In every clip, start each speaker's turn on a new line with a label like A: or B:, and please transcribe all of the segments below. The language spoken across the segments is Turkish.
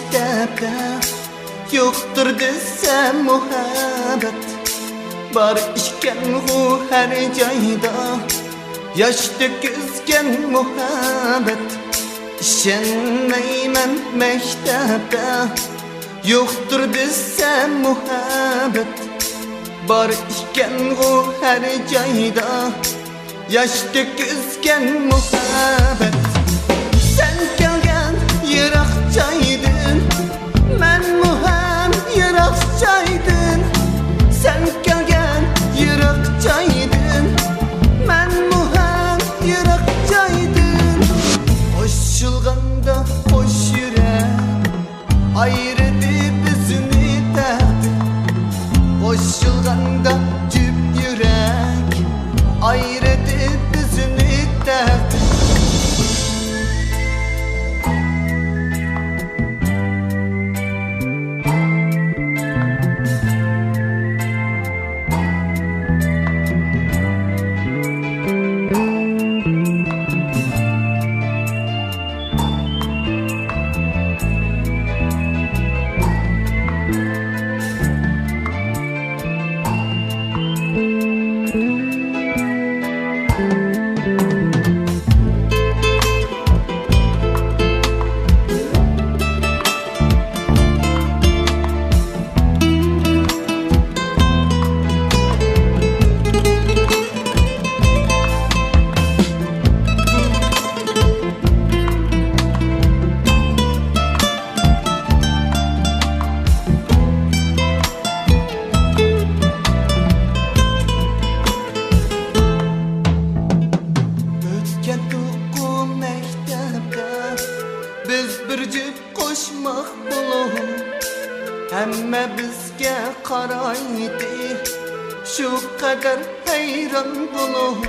A: mektepte yoktur desem muhabbet. Bar işken bu her cayda yaş döküzgen muhabbet. İşenmeymen mektepte yoktur desem muhabbet. Bar işken bu her cayda yaş döküzgen muhabbet. Sen kelgen yırakçaydın, men muhem yırakçaydın. Sen kelgen yırakçaydın, men muhem yırakçaydın. Koşulganda hoş yürek ayrıdı bizini derdi. Koşulganda cüp yürek ayrıdı bizini derdi. Biz bir cüp koşmak bulup hemme bizge qaraydı. Şu kadar hayran bulup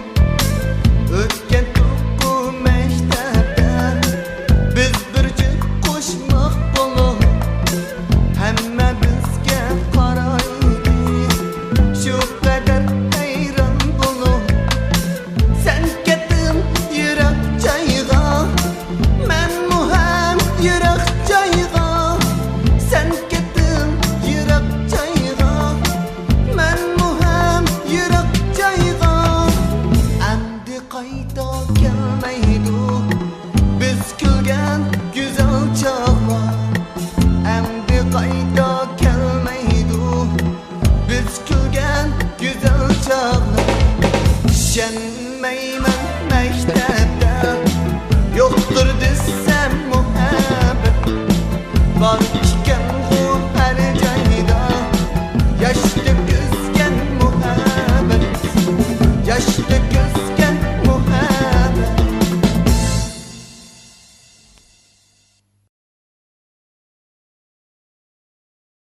A: ötken tuku mektepte biz bir cüp koşmak bulup hemme bizge qaraydı. Şu kadar hayran bulup sen kettin yırak çayga, men muhem yırak çayga. Sen kettin yırak çayga, men muhem yırak çayga. Endi qayta kelmeydu biz külgen güzel çağlar. Endi qayta kelmeydu biz külgen güzel çağlar. İşenmeymen mektepte yoktur desem muhabbet. Var